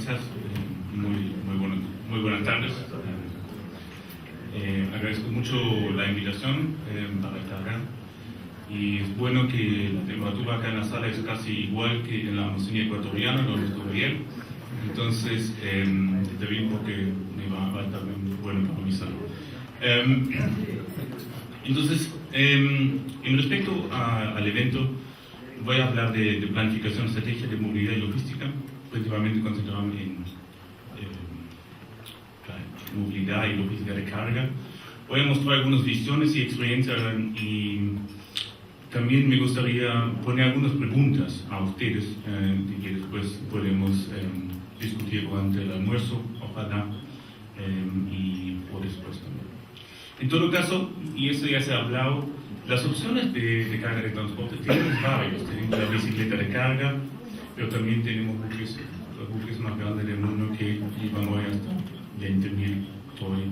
gracias. Muy buenas tardes. Agradezco mucho la invitación para estar acá. Y es bueno que la temperatura acá en la sala es casi igual que en la Amazonía ecuatoriana, donde estuve ayer. Entonces, está bien porque me va a estar bueno para mi salud. Entonces, en respecto al evento, voy a hablar de planificación estratégica de movilidad y logística, principalmente concentrado en movilidad y logística de carga. Voy a mostrar algunas visiones y experiencias y también me gustaría poner algunas preguntas a ustedes que después podemos discutir durante el almuerzo, ojalá, y por después también. En todo caso, y eso ya se ha hablado, las opciones de carga de transporte tenemos varios. Tenemos la bicicleta de carga, pero también tenemos los buques más grandes del mundo que llevan hoy hasta 20.000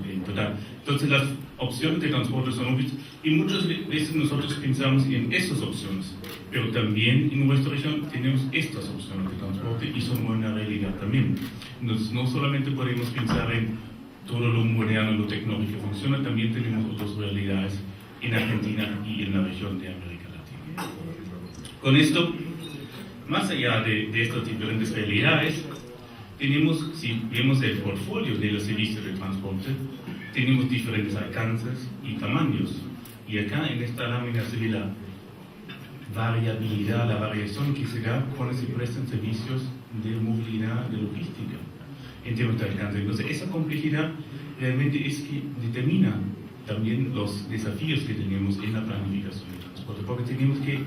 en total. Entonces las opciones de transporte son muchas y muchas veces nosotros pensamos en esas opciones, pero también en nuestra región tenemos estas opciones de transporte y son una realidad también. Entonces no solamente podemos pensar en todo lo moderno, lo tecnológico que funciona, también tenemos otras realidades en Argentina y en la región de América Latina. Con esto, más allá de estas diferentes realidades, tenemos, si vemos el portfolio de los servicios de transporte, tenemos diferentes alcances y tamaños. Y acá en esta lámina se ve la variabilidad, la variación que se da cuando se prestan servicios de movilidad, de logística, en términos de alcance. Entonces, esa complejidad realmente es que determina también los desafíos que tenemos en la planificación de transporte, porque tenemos que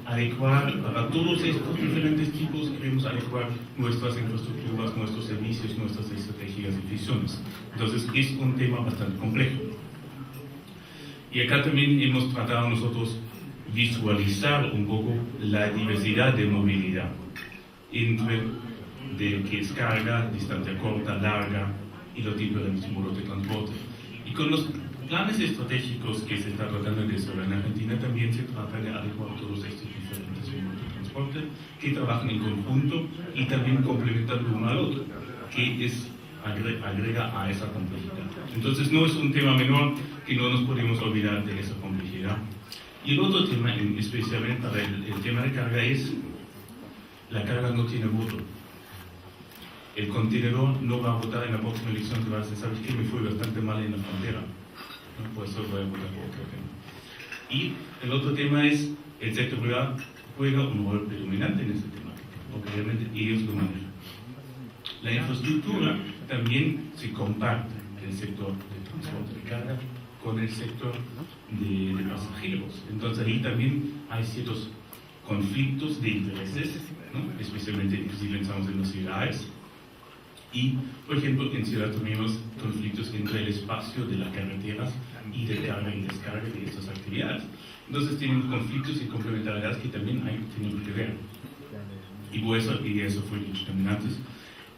adecuar para todos estos diferentes tipos, queremos adecuar nuestras infraestructuras, nuestros servicios, nuestras estrategias y visiones. Entonces es un tema bastante complejo. Y acá también hemos tratado nosotros visualizar un poco la diversidad de movilidad entre de que es carga, distancia corta, larga y los diferentes modos de transporte. Y con los planes estratégicos que se está tratando de desarrollar en Argentina también se trata de adecuar todos estos diferentes modos de transporte que trabajan en conjunto y también complementando uno al otro, que es agrega a esa complejidad. Entonces no es un tema menor que no nos podemos olvidar de esa complejidad. Y el otro tema, especialmente para el tema de carga, es la carga no tiene voto. El contenedor no va a votar en la próxima elección que va a decir, ¿sabes qué? Me fue bastante mal en la frontera. ¿No? Por eso voy a votar por otro tema. Y el otro tema es, el sector privado juega un rol predominante en este tema, porque realmente ellos lo manejan. La infraestructura también se comparte en el sector de transporte de carga con el sector de pasajeros. Entonces ahí también hay ciertos conflictos de intereses, ¿no? Especialmente si pensamos en las ciudades. Y, por ejemplo, en ciudades tenemos conflictos entre el espacio de las carreteras y de carga y descarga de estas actividades. Entonces tenemos conflictos y complementariedades que también tenemos que ver. Y por eso, y eso fue dicho también antes,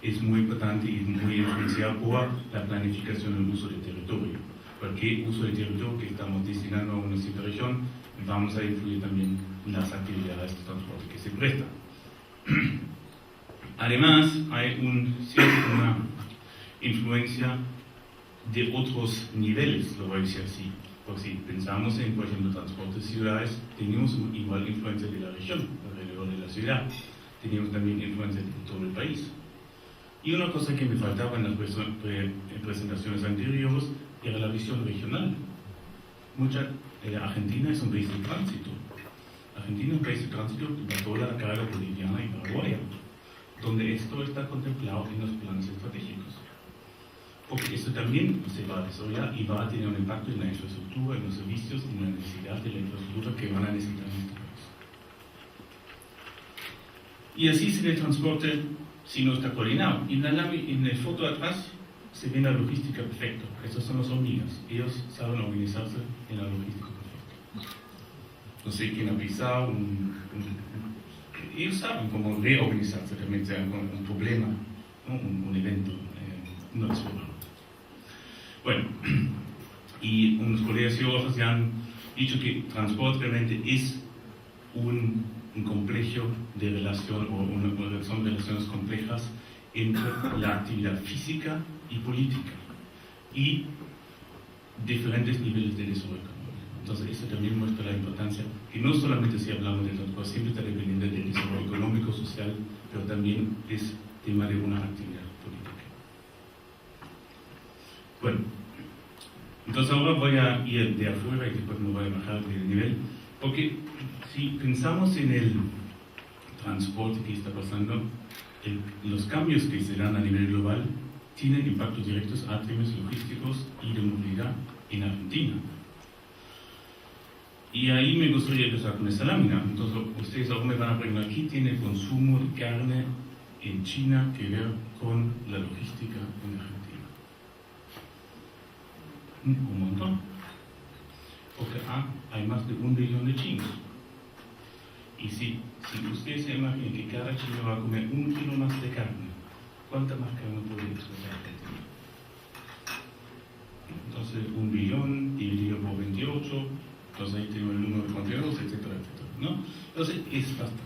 es muy importante y muy influenciado por la planificación del uso del territorio. Porque uso del territorio que estamos destinando a una cierta región, vamos a influir también en las actividades de transporte que se prestan. Además, hay una influencia de otros niveles, lo voy a decir así. Porque si pensamos en, por ejemplo, transporte de ciudades, tenemos igual influencia de la región, alrededor de la ciudad. Tenemos también influencia de todo el país. Y una cosa que me faltaba en las presentaciones anteriores era la visión regional. Argentina es un país de tránsito. Argentina es un país de tránsito de toda la carga boliviana y paraguaya, donde esto está contemplado en los planes estratégicos. Porque esto también se va a desarrollar y va a tener un impacto en la infraestructura, en los servicios, en la necesidad de la infraestructura que van a necesitar en este país. Y así se ve el transporte si no está coordinado. Y en la foto atrás se ve la logística perfecta. Estos son los hormigas. Ellos saben organizarse en la logística perfecta. No sé quién ha pisado ellos saben cómo reorganizarse también sea un problema, ¿no? un evento, no es problema. Bueno, y unos colegas geólogos ya han dicho que transporte realmente es un complejo de relación o son relaciones complejas entre la actividad física y política y diferentes niveles de desarrollo económico. Entonces, eso también muestra la importancia que no solamente si hablamos del transporte, siempre está dependiendo del desarrollo económico, social, pero también es tema de una actividad política. Bueno, entonces ahora voy a ir de afuera y después me voy a bajar del nivel, porque si pensamos en el transporte que está pasando, los cambios que se dan a nivel global tienen impactos directos a temas logísticos y de movilidad en Argentina. Y ahí me gustaría empezar con esta lámina. Entonces, ustedes ahora me van a preguntar, ¿qué tiene el consumo de carne en China que ver con la logística en Argentina? Un montón. Porque hay más de 1 billón de chinos. Y si ustedes se imaginan que cada chino va a comer 1 kilo más de carne, ¿cuánta más carne puede exportar Argentina? Entonces, 1 billón dividido por 28, entonces ahí tenemos el número de contenedores, etcétera, etcétera, ¿no? Entonces, es bastante.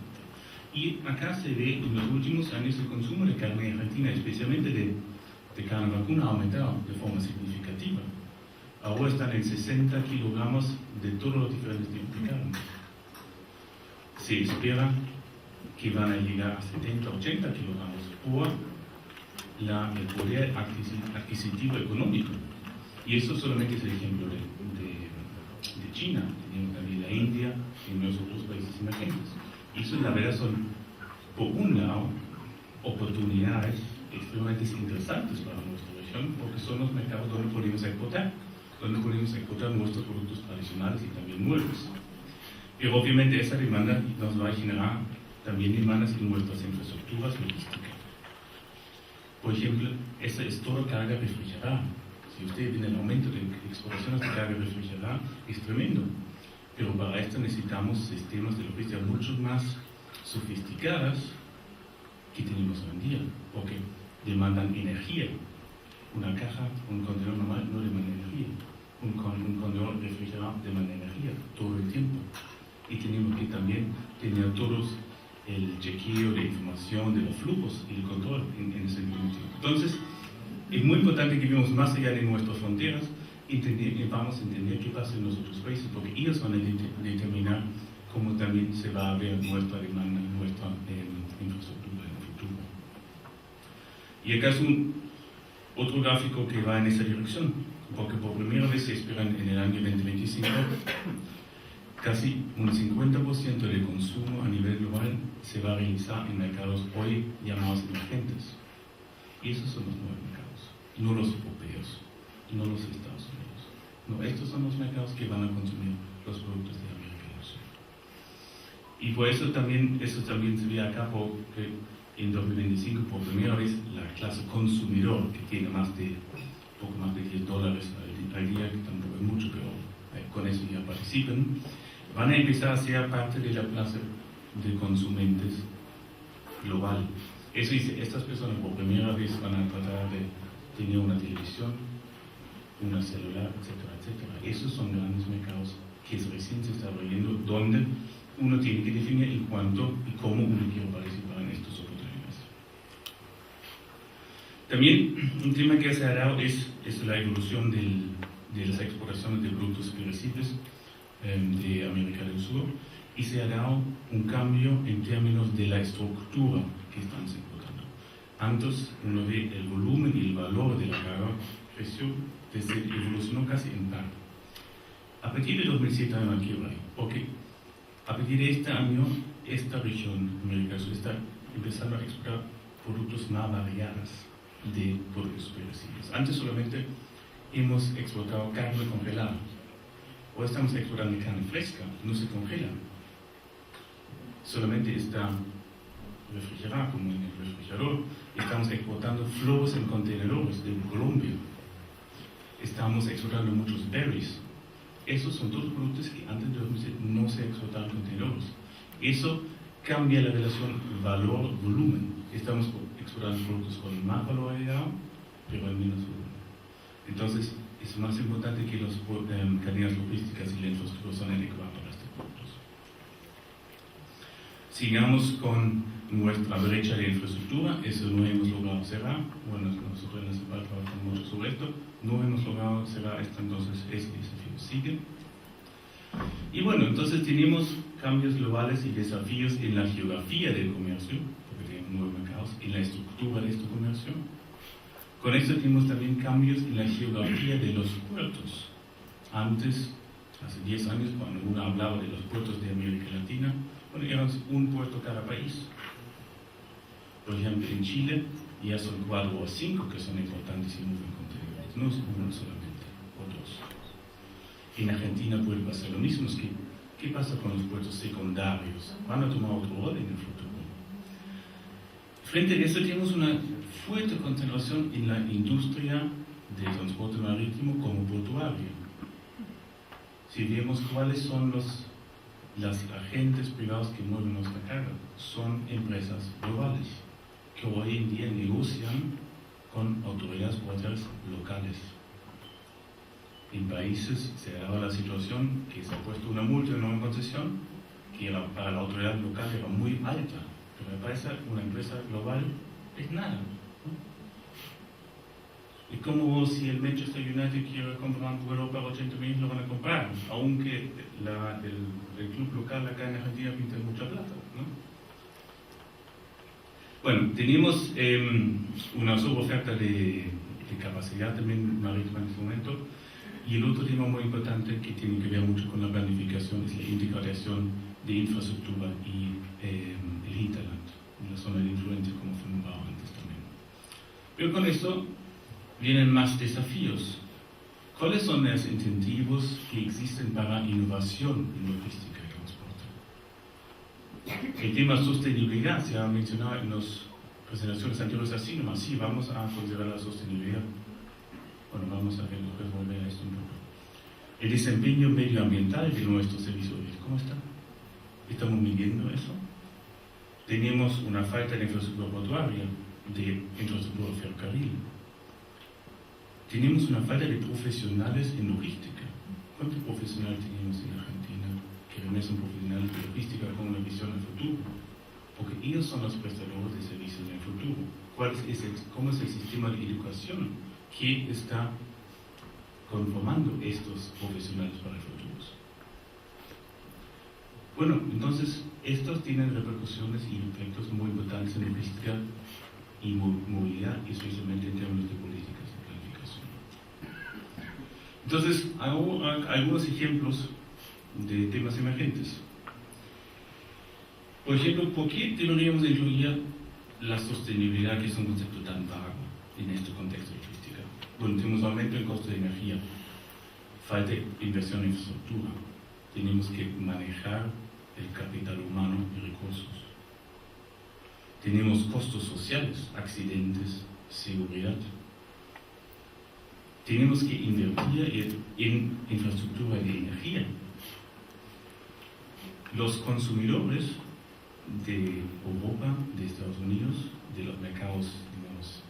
Y acá se ve en los últimos años el consumo de carne en Argentina, especialmente de carne vacuna, ha aumentado de forma significativa. Ahora están en 60 kilogramos de todos los diferentes tipos de carne. Se espera que van a llegar a 70, 80 kilogramos por el poder adquisitivo económico. Y eso solamente es el ejemplo de China, tenemos también la India y los otros países emergentes. Y eso, la verdad, son, por un lado, oportunidades extremadamente interesantes para nuestra región, porque son los mercados donde podemos exportar nuestros productos tradicionales y también nuevos. Pero obviamente esa demanda nos va a generar también demandas en nuestras infraestructuras logísticas. Por ejemplo, esa es toda carga refrigerada. Si usted tiene el aumento de exportaciones de carga refrigerada, es tremendo. Pero para esto necesitamos sistemas de logística mucho más sofisticados que tenemos hoy en día, porque demandan energía. Una caja, un contenedor normal no demanda energía. Un contenedor refrigerado demanda energía todo el tiempo. Y tenemos que también tener todos el chequeo de información de los flujos y el control en ese mismo tiempo. Entonces, es muy importante que vivamos más allá de nuestras fronteras y vamos a entender qué pasa en los otros países, porque ellos van a determinar cómo también se va a ver nuestra demanda, nuestra infraestructura en el futuro. Y acá es otro gráfico que va en esa dirección, porque por primera vez se espera en el año 2025 casi un 50% del consumo a nivel global se va a realizar en mercados hoy llamados emergentes. Y esos son los nuevos mercados, no los europeos, no los Estados Unidos. No, estos son los mercados que van a consumir los productos de América del Sur. Y por eso también se ve acá, porque en 2025 por primera vez la clase consumidor, que tiene poco más de $10 al día, que tampoco es mucho, pero con eso ya participan, van a empezar a ser parte de la clase de consumentes global. Eso dice, estas personas por primera vez van a tratar de tener una televisión, una celular, etcétera, etcétera. Esos son grandes mercados que recién se están abriendo, donde uno tiene que definir en cuánto y cómo uno quiere participar en estas oportunidades. También un tema que se ha dado es la evolución de las exportaciones de productos perecibles de América del Sur, y se ha dado un cambio en términos de la estructura que estamos exportando. Antes uno ve el volumen y el valor de la carga, creció, evolucionó casi en par. A partir de 2007 hay una quiebra, porque a partir de este año esta región, América del Sur, está empezando a exportar productos más variados de productos perecibles. Antes solamente hemos exportado carne congelada. Hoy estamos exportando carne fresca, no se congela. Solamente está refrigerada como en el refrigerador. Estamos exportando flores en contenedores de Colombia. Estamos exportando muchos berries. Esos son dos productos que antes de 2007 no se exportaban en contenedores. Eso cambia la relación valor-volumen. Estamos exportando productos con más valor agregado, pero en menos volumen. Entonces, es más importante que las cadenas logísticas y la infraestructura son adecuadas para estos productos. Sigamos con nuestra brecha de infraestructura, eso no hemos logrado cerrar. Bueno, nosotros en la CEPAL trabajamos mucho sobre esto, no hemos logrado cerrar esto, entonces ese desafío sigue. Y bueno, entonces tenemos cambios globales y desafíos en la geografía del comercio, porque tenemos nuevos mercados, en la estructura de este comercio. Con esto tenemos también cambios en la geografía de los puertos. Antes, hace 10 años, cuando uno hablaba de los puertos de América Latina, bueno, eran un puerto cada país. Por ejemplo, en Chile ya son 4 o 5 que son importantes y mueven contenedores, no es uno solamente, o 2. En Argentina puede pasar lo mismo. Es que, ¿qué pasa con los puertos secundarios? ¿Van a tomar otro orden en el futuro? Frente a eso tenemos una fuerte concentración en la industria de transporte marítimo como portuario. Si vemos cuáles son los agentes privados que mueven nuestra carga, son empresas globales que hoy en día negocian con autoridades portuarias locales. En países se ha dado la situación que se ha puesto una multa en una concesión que para la autoridad local era muy alta, pero para una empresa global es nada, ¿no? Y como si el Manchester United quiere comprar un vuelo para 80 millones, lo van a comprar, aunque el club local acá en Argentina pinta mucha plata, ¿no? Bueno, tenemos una suboferta de capacidad también marítima en este momento. Y el otro tema muy importante que tiene que ver mucho con la planificación es la integración de infraestructura y el hinterland, la zona de influencia como fue nombrado antes también. Pero con esto vienen más desafíos. ¿Cuáles son los incentivos que existen para innovación en logística y transporte? El tema sostenibilidad se ha mencionado en las presentaciones anteriores así nomás. Sí, vamos a considerar la sostenibilidad. Bueno, vamos a revolver a esto un poco. El desempeño medioambiental de nuestros servicios, ¿cómo está? ¿Estamos midiendo eso? Tenemos una falta de infraestructura portuaria, de infraestructura ferrocarril. Tenemos una falta de profesionales en logística. ¿Cuántos profesionales tenemos en Argentina que realmente son profesionales de logística con una visión al futuro? Porque ellos son los prestadores de servicios en el futuro. ¿Cómo es el sistema de educación que está conformando estos profesionales para el futuro? Bueno, entonces, estos tienen repercusiones y efectos muy importantes en logística y movilidad, especialmente en términos de políticas de planificación. Entonces, hago algunos ejemplos de temas emergentes. Por ejemplo, ¿por qué deberíamos incluir la sostenibilidad, que es un concepto tan vago en este contexto de logística? Bueno, tenemos aumento del costo de energía, falta de inversión en infraestructura, tenemos que manejar el capital humano y recursos. Tenemos costos sociales, accidentes, seguridad. Tenemos que invertir en infraestructura de energía. Los consumidores de Europa, de Estados Unidos, de los mercados, digamos,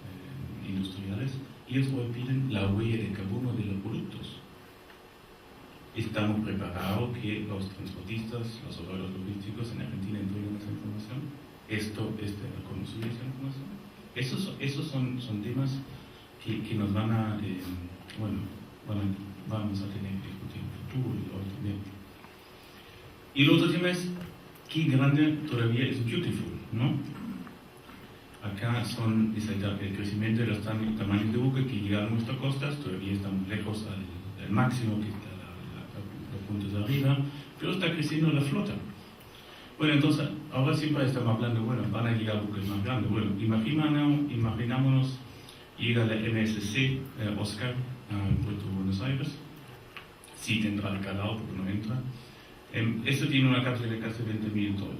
industriales, ellos hoy piden la huella de carbono de los productos. ¿Estamos preparados que los transportistas, los operadores logísticos en Argentina entreguen esa información? ¿Conocer esa información? Esos son temas que nos van a, vamos a tener que discutir en el futuro y hoy también. Y el otro tema es, qué grande todavía es Beautiful, ¿no? Acá es el crecimiento de los tamaños de buque que llegan a nuestras costas, todavía estamos lejos al máximo que está los puntos de arriba, pero está creciendo la flota. Bueno, entonces, ahora siempre estamos hablando, bueno, van a llegar buques más grandes. Bueno, imaginámonos, llega la MSC Oscar al puerto de Buenos Aires, sí tendrá el calado porque no entra. Esto tiene una cápsula de casi 20.000 toneladas.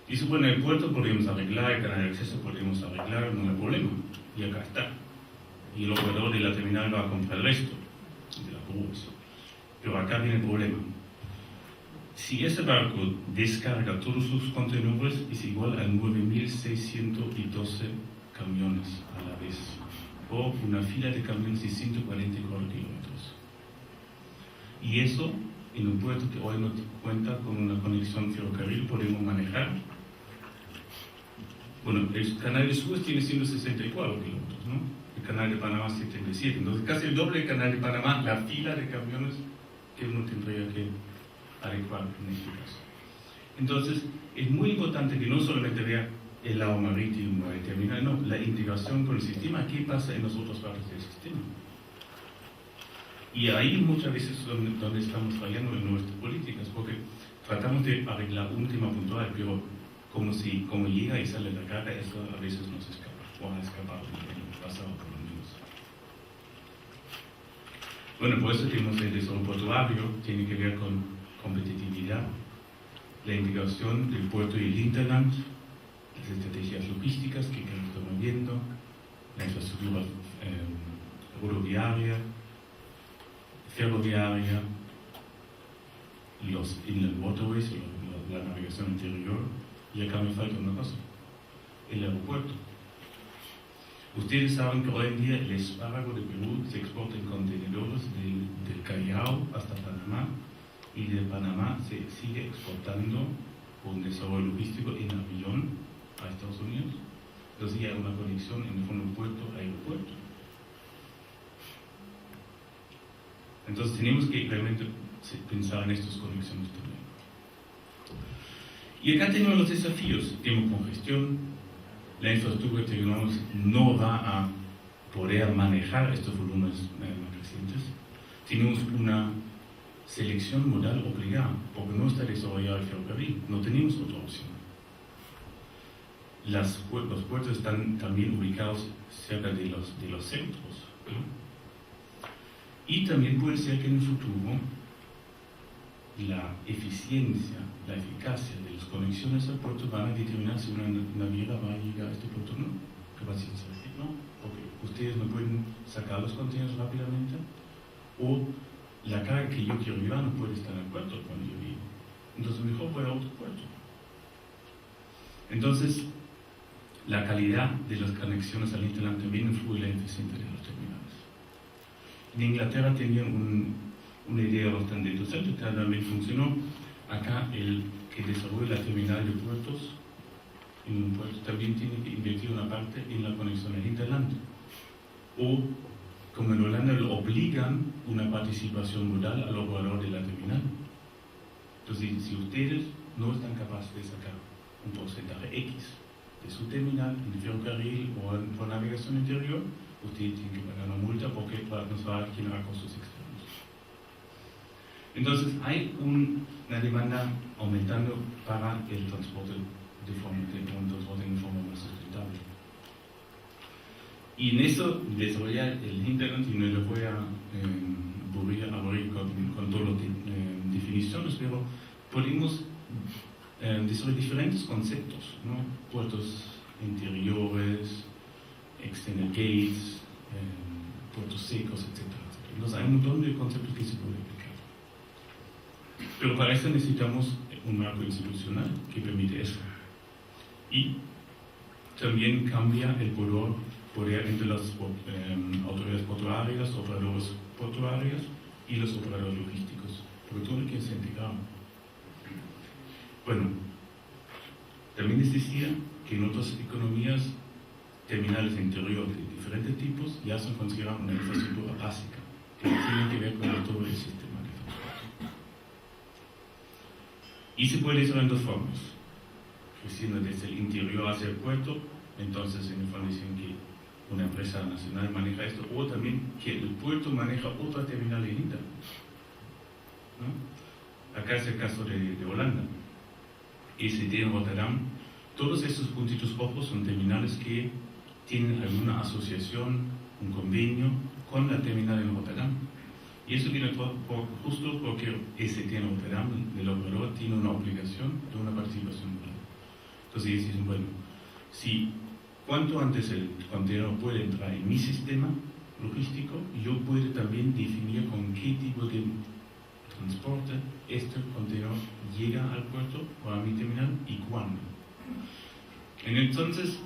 Y supone el puerto podemos arreglar, el canal de acceso podemos arreglar, no hay problema. Y acá está. Y el operador de la terminal va a comprar el resto de la grúas. Pero acá viene el problema. Si ese barco descarga todos sus contenedores, es igual a 9.612 camiones a la vez, o una fila de camiones de 144 kilómetros. Y eso en un puerto que hoy no cuenta con una conexión ferrocarril podemos manejar. Bueno, el canal de Suez tiene 164 kilómetros, ¿no? El canal de Panamá 77, entonces casi el doble del canal de Panamá, la fila de camiones que uno tendría que adecuar en este caso. Entonces, es muy importante que no solamente vea el lado marítimo, el terminal, no, la integración con el sistema, qué pasa en las otras partes del sistema. Y ahí muchas veces es donde estamos fallando en nuestras políticas, porque tratamos de arreglar un tema puntual, pero como llega y sale la carga, eso a veces nos escapa, o ha escapado en el pasado por lo menos. Bueno, por eso tenemos el desarrollo portuario, tiene que ver con competitividad, la integración del puerto y el hinterland, las estrategias logísticas que estamos viendo, la infraestructura rodoviaria, ferroviaria, los inland waterways, la navegación interior, y acá me falta una cosa, el aeropuerto. Ustedes saben que hoy en día el espárrago de Perú se exporta en contenedores del Callao hasta Panamá, y de Panamá se sigue exportando con desarrollo logístico en avión a Estados Unidos. Entonces ya hay una conexión en el fondo puerto-aeropuerto. Entonces tenemos que realmente pensar en estas conexiones también. Y acá tenemos los desafíos. Tenemos congestión, la infraestructura que tenemos no va a poder manejar estos volúmenes crecientes. Tenemos una selección modal obligada, porque no está desarrollado el ferrocarril, no tenemos otra opción. Los puertos están también ubicados cerca de los centros, ¿no? Y también puede ser que en el futuro la eficiencia, la eficacia de las conexiones al puerto van a determinar si una naviera va a llegar a este puerto o no. ¿Qué va a decir? No, porque ustedes no pueden sacar los contenedores rápidamente, o la carga que yo quiero llevar no puede estar en el puerto cuando yo vivo. Entonces mejor voy a otro puerto. Entonces, la calidad de las conexiones al hinterland también influye en la eficiencia de los terminales. En Inglaterra tenían una idea bastante interesante que también funcionó. Acá el que desarrolla la terminal de puertos en un puerto también tiene que invertir una parte en la conexión al hinterland. O, como en Holanda, lo obligan una participación modal al operador de la terminal. Entonces, si ustedes no están capaces de sacar un porcentaje X de su terminal en ferrocarril o por navegación interior, ustedes tienen que pagar una multa porque nos va a generar costos externos. Entonces, hay una demanda aumentando para el transporte en forma más sustentable. Y en eso desarrollar el internet, y no le voy a aburrir con todas las definiciones, pero podemos desarrollar diferentes conceptos, ¿no? Puertos interiores, extended gates, puertos secos, etc. Entonces hay un montón de conceptos que se pueden aplicar. Pero para eso necesitamos un marco institucional que permite eso. Y también cambia el poder entre las autoridades portuarias, operadores portuarios y los operadores logísticos, porque todo hay que ser integrado. Bueno, también les decía que en otras economías terminales interiores de diferentes tipos ya se considera una infraestructura básica que tiene que ver con todo el sistema de transporte. Y se puede hacer en dos formas: creciendo desde el interior hacia el puerto, entonces en el fondo dicen que una empresa nacional maneja esto, o también que el puerto maneja otra terminal en internet, ¿no? Acá es el caso de Holanda, ECT en Rotterdam. Todos estos puntitos rojos son terminales que tienen alguna asociación, un convenio con la terminal en Rotterdam. Y eso viene justo porque ECT en Rotterdam, el operador, tiene una obligación de una participación global. Entonces ellos dicen, bueno, si cuanto antes el contenedor puede entrar en mi sistema logístico, yo puedo también definir con qué tipo de transporte este contenedor llega al puerto o a mi terminal y cuándo. Entonces,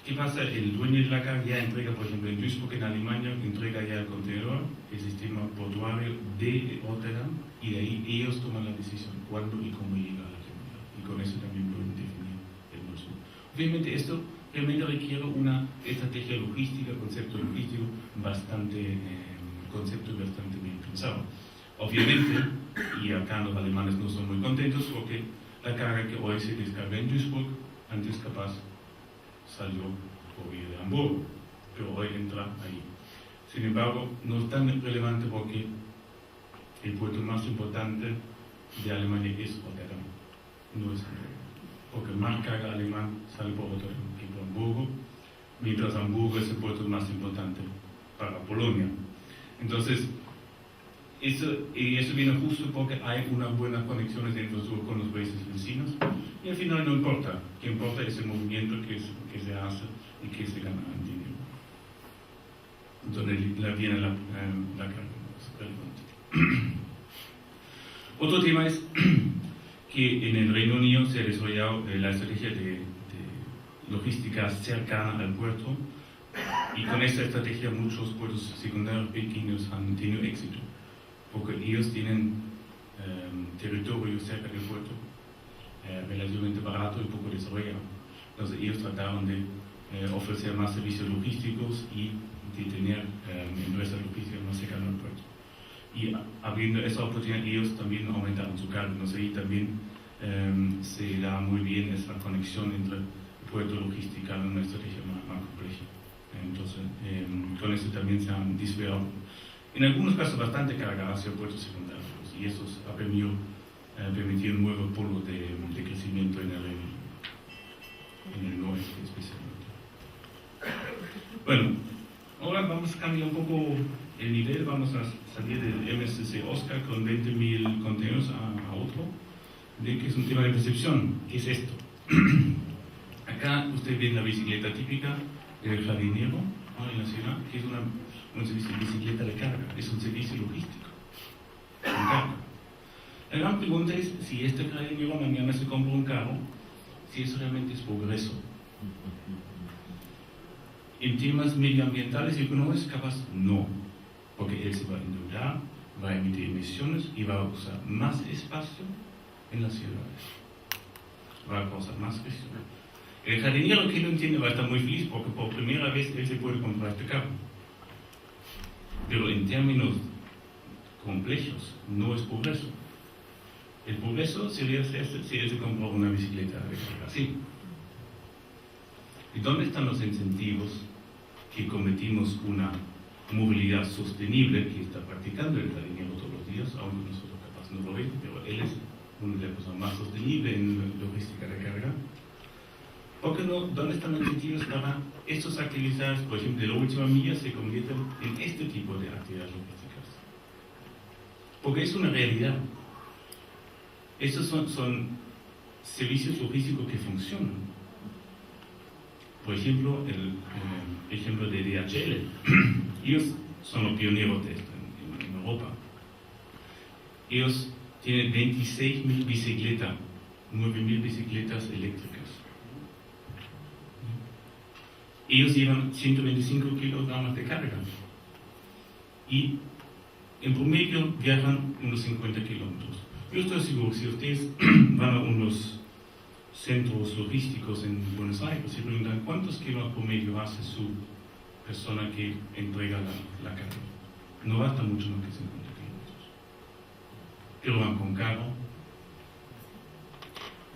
¿Qué pasa? El dueño de la carga ya entrega, por ejemplo, en Duisburg, en Alemania, entrega ya el contenedor, el sistema portuario de Rotterdam, y de ahí ellos toman la decisión cuándo y cómo llega a la terminal. Y con eso también pueden definir el consumo. Obviamente esto realmente requiere una estrategia logística, concepto logístico bastante bien pensado. Obviamente, y acá los alemanes no son muy contentos porque la carga que hoy se descarga en Duisburg, antes capaz salió por vía de Hamburgo, pero hoy entra ahí. Sin embargo, no es tan relevante porque el puerto más importante de Alemania es Rotterdam, no es Hamburgo, porque más carga alemán sale por Rotterdam que por Hamburgo, mientras Hamburgo es el puerto más importante para Polonia. Entonces, eso viene justo porque hay unas buenas conexiones de infraestructura con los países vecinos y al final no importa, que importa es el movimiento que se hace y que se gana en dinero. Entonces viene la carga más relevante. Otro tema es que en el Reino Unido se ha desarrollado la estrategia de logística cercana al puerto y con esta estrategia muchos puertos secundarios pequeños han tenido éxito, porque ellos tienen territorio cerca del puerto, relativamente barato y poco desarrollado. Entonces ellos trataron de ofrecer más servicios logísticos y de tener empresas logísticas más cercanas al puerto. Y abriendo esa oportunidad ellos también aumentaron su carga. Entonces ahí también se da muy bien esa conexión entre puerto logística en una estrategia más compleja. Entonces con eso también se han disparado en algunos casos bastante carga hacia puertos secundarios y eso ha permitido nuevos polos de crecimiento en el noreste especialmente. Bueno, ahora vamos a cambiar un poco el nivel, vamos a salir del MSC Oscar con 20.000 contenedores a otro, de que es un tema de percepción. ¿Qué es esto? Acá usted ve la bicicleta típica del jardinero, ¿no?, en la ciudad, que es un servicio de bicicleta de carga, es un servicio logístico de carga. La gran pregunta es si este jardinero mañana se compra un carro, si eso realmente es progreso. En temas medioambientales y económicos, capaz no, porque él se va a endeudar, va a emitir emisiones y va a usar más espacio en las ciudades, va a causar más presión. El jardinero que lo entiende va a estar muy feliz porque por primera vez él se puede comprar este carro. Pero en términos complejos no es progreso. El progreso sería si él se compró una bicicleta eléctrica así. ¿Y dónde están los incentivos que cometimos una movilidad sostenible que está practicando el jardinero todos los días, aunque nosotros capaz no lo vemos, pero él es una de las personas más sostenibles en la logística de carga? ¿Por qué no? ¿Dónde están los incentivos para estas actividades, por ejemplo, de la última milla se convierten en este tipo de actividades logísticas? Porque es una realidad. Estos son servicios logísticos que funcionan. Por ejemplo, el ejemplo de DHL. Ellos son los pioneros de esto en Europa. Ellos tienen 26.000 bicicletas, 9.000 bicicletas eléctricas. Ellos llevan 125 kilogramos de carga y en promedio viajan unos 50 kilómetros. Yo estoy seguro que si ustedes van a unos centros logísticos en Buenos Aires y preguntan cuántos kilómetros promedio hace su persona que entrega la carga, no gasta mucho más que 50 kilómetros. Pero van con carro,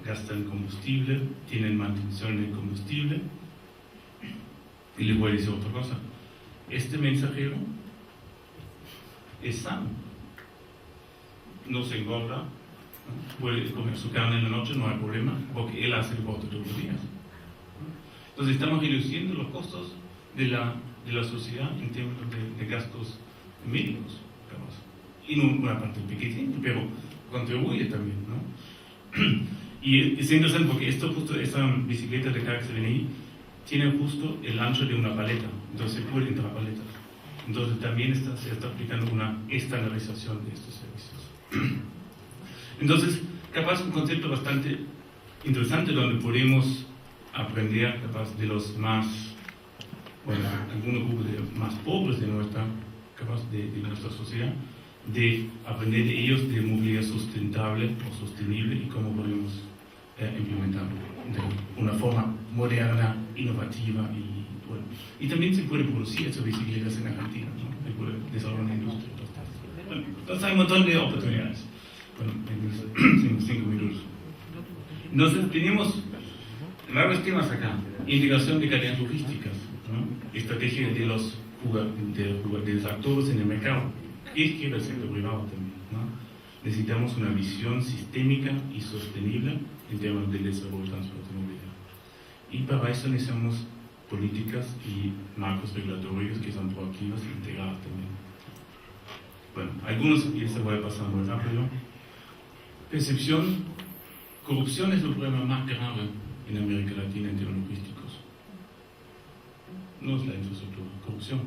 gastan combustible, tienen mantención de combustible. Y les voy a decir otra cosa, este mensajero es sano, no se engorda, puede comer su carne en la noche, no hay problema, porque él hace el voto todos los días. Entonces estamos reduciendo los costos de la sociedad en términos de gastos mínimos, y no una parte pequeña, pero contribuye también, ¿no? Y es interesante porque esta bicicleta de carga que se ven ahí, tiene justo el ancho de una paleta, entonces se puede entrar paletas. Entonces también se está aplicando una estandarización de estos servicios. Entonces, capaz un concepto bastante interesante donde podemos aprender capaz de los más, bueno, algunos grupos más pobres de nuestra sociedad, de aprender de ellos de movilidad sustentable o sostenible y cómo podemos implementarlo de una forma moderna, innovativa y también se puede producir esas bicicletas en Argentina, ¿no? Se puede desarrollar una industria. Bueno, entonces hay un montón de oportunidades. Bueno, en 5 minutos. Entonces tenemos varios temas acá. Integración de cadenas logísticas, ¿no? Estrategia de los actores en el mercado. ¿Qué quiere el sector privado también? ¿No? Necesitamos una visión sistémica y sostenible en términos de desarrollo, transporte y movilidad. Y para eso necesitamos políticas y marcos regulatorios que son proactivas e integradas también. Bueno, algunos, y esto voy a pasar muy rápido. Percepción, corrupción es el problema más grave en América Latina en términos logísticos. No es la infraestructura, corrupción.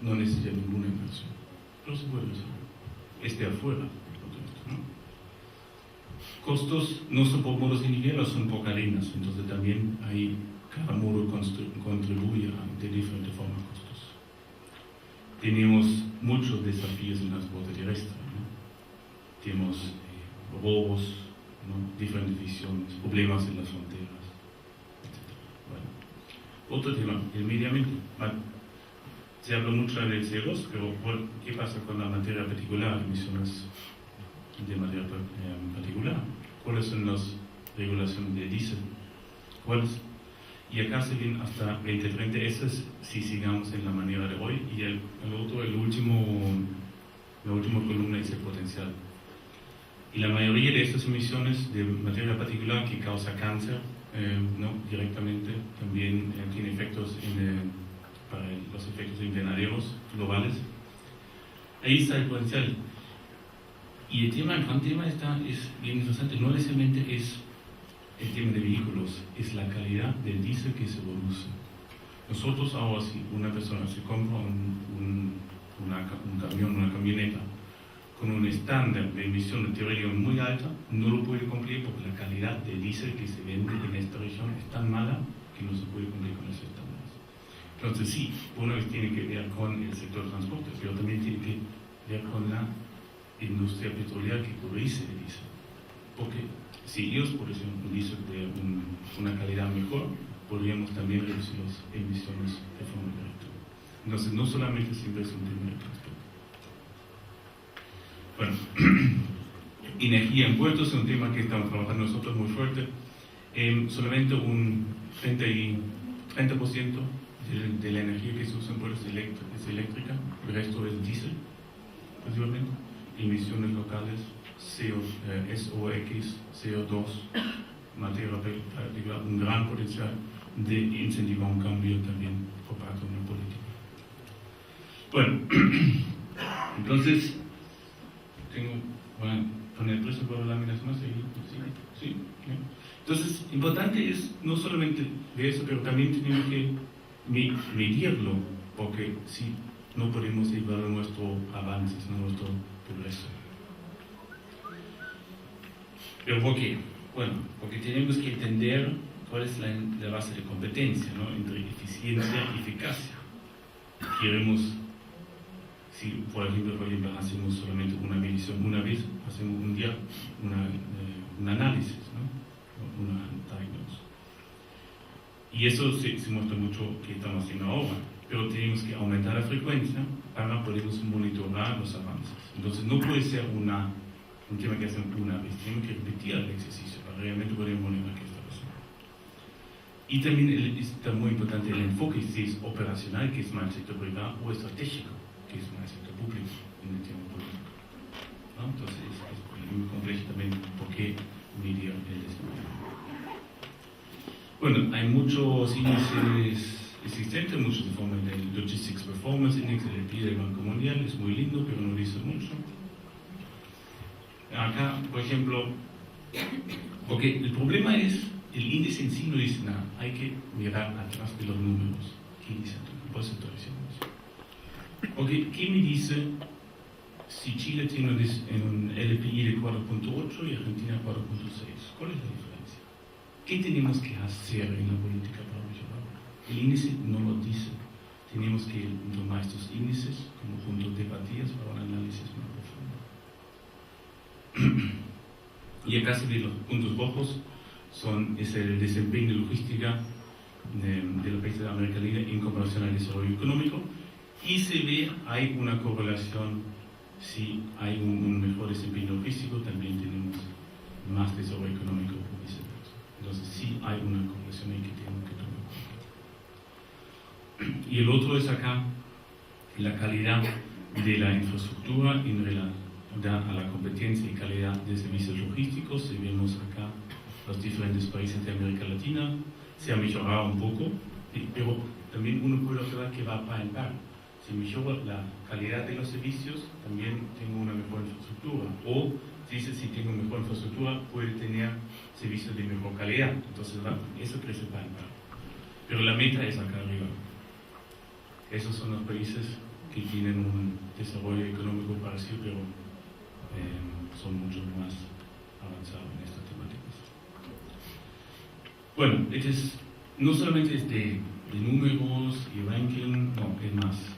No necesita ninguna inversión. No se puede hacer. Es de afuera, ¿no? Costos no son por modos individuales, son por cadenas. Entonces también ahí cada modo contribuye de diferente forma a costos. Tenemos muchos desafíos en el transporte terrestre, ¿no? Tenemos robos, ¿no? Diferentes visiones, problemas en las fronteras, etc. Bueno, otro tema, el medio ambiente. Se habla mucho de CO2, pero ¿qué pasa con la materia particular, emisiones de materia particular? ¿Cuáles son las regulaciones de diésel? ¿Cuáles? Y acá se ven hasta 2030, eso es si sigamos en la manera de hoy, y la última columna es el potencial. Y la mayoría de estas emisiones de materia particular que causa cáncer, ¿no? Directamente, también tiene efectos para los efectos invernaderos globales. Ahí está el potencial. Y el gran tema es bien interesante, no necesariamente es el tema de vehículos, es la calidad del diésel que se produce. Nosotros ahora, si una persona se compra un camión, una camioneta, con un estándar de emisión de teoría muy alta, no lo puede cumplir porque la calidad del diésel que se vende en esta región es tan mala que no se puede cumplir con esos estándares. Entonces sí, una vez tiene que ver con el sector de transporte, pero también tiene que ver con la industria petrolera que produce el diésel. Porque si ellos producen un diésel de una calidad mejor, podríamos también reducir las emisiones de forma directa. Entonces no solamente siempre es un tema de transporte. Bueno, energía en puertos es un tema que estamos trabajando nosotros muy fuerte. Solamente un 30% de la energía que se usa en puertos es eléctrica, el resto es diésel, principalmente. Emisiones locales, SOX, CO2, materia particular, un gran potencial de incentivar un cambio también por parte de una política. Bueno, entonces, voy a poner preso por láminas más. Sí. Entonces, importante es no solamente de eso, pero también tenemos que medirlo, porque si no podemos evaluar nuestros avances, nuestro progreso. ¿Pero por qué? Bueno, porque tenemos que entender cuál es la base de competencia, ¿no? Entre eficiencia y eficacia. Queremos, si por ejemplo hacemos solamente una medición una vez, hacemos un día un análisis, ¿no? Una diagnóstico. Y eso se muestra mucho que estamos haciendo ahora, pero tenemos que aumentar la frecuencia para poder monitorar los avances. Entonces no puede ser un tema que hacemos una vez, tenemos que repetir el ejercicio para realmente poder monitorar qué está pasando. Y también está muy importante el enfoque, si es operacional, que es más el sector privado, o estratégico, que es más el sector público en el tema político, ¿no? Entonces es muy complejo también por qué medir el desempeño. Bueno, hay muchos índices existentes, muchos informes del Logistics Performance Index, el PIB del Banco Mundial, es muy lindo, pero no dice mucho. Acá, por ejemplo, porque el problema es, el índice en sí no dice nada, hay que mirar atrás de los números. ¿Qué dice? Por eso estoy diciendo eso. Porque, ¿qué me dice si Chile tiene un LPI de 4.8 y Argentina 4.6? ¿Cuál es la diferencia? ¿Qué tenemos que hacer en la política para mejorar? El índice no lo dice. Tenemos que tomar estos índices como puntos de partida para un análisis más profundo. Y acá se ven los puntos rojos, es el desempeño de logística de los países de América Latina en comparación al desarrollo económico, y se ve, hay una correlación. Si hay un mejor desempeño logístico, también tenemos más desarrollo económico y viceversa. Entonces sí hay una correlación ahí que tenemos que tomar en cuenta. Y el otro es acá la calidad de la infraestructura en relación a la competencia y calidad de servicios logísticos. Y vemos acá los diferentes países de América Latina. Se ha mejorado un poco, pero también uno puede observar que va par en par. Si mejora la calidad de los servicios, también tengo una mejor infraestructura. O si tengo mejor infraestructura, puede tener servicios de mejor calidad. Entonces eso crece par en par. Pero la meta es acá arriba. Esos son los países que tienen un desarrollo económico parecido, pero son mucho más avanzados en estas temáticas. Bueno, no solamente es de números y ranking, no, es más.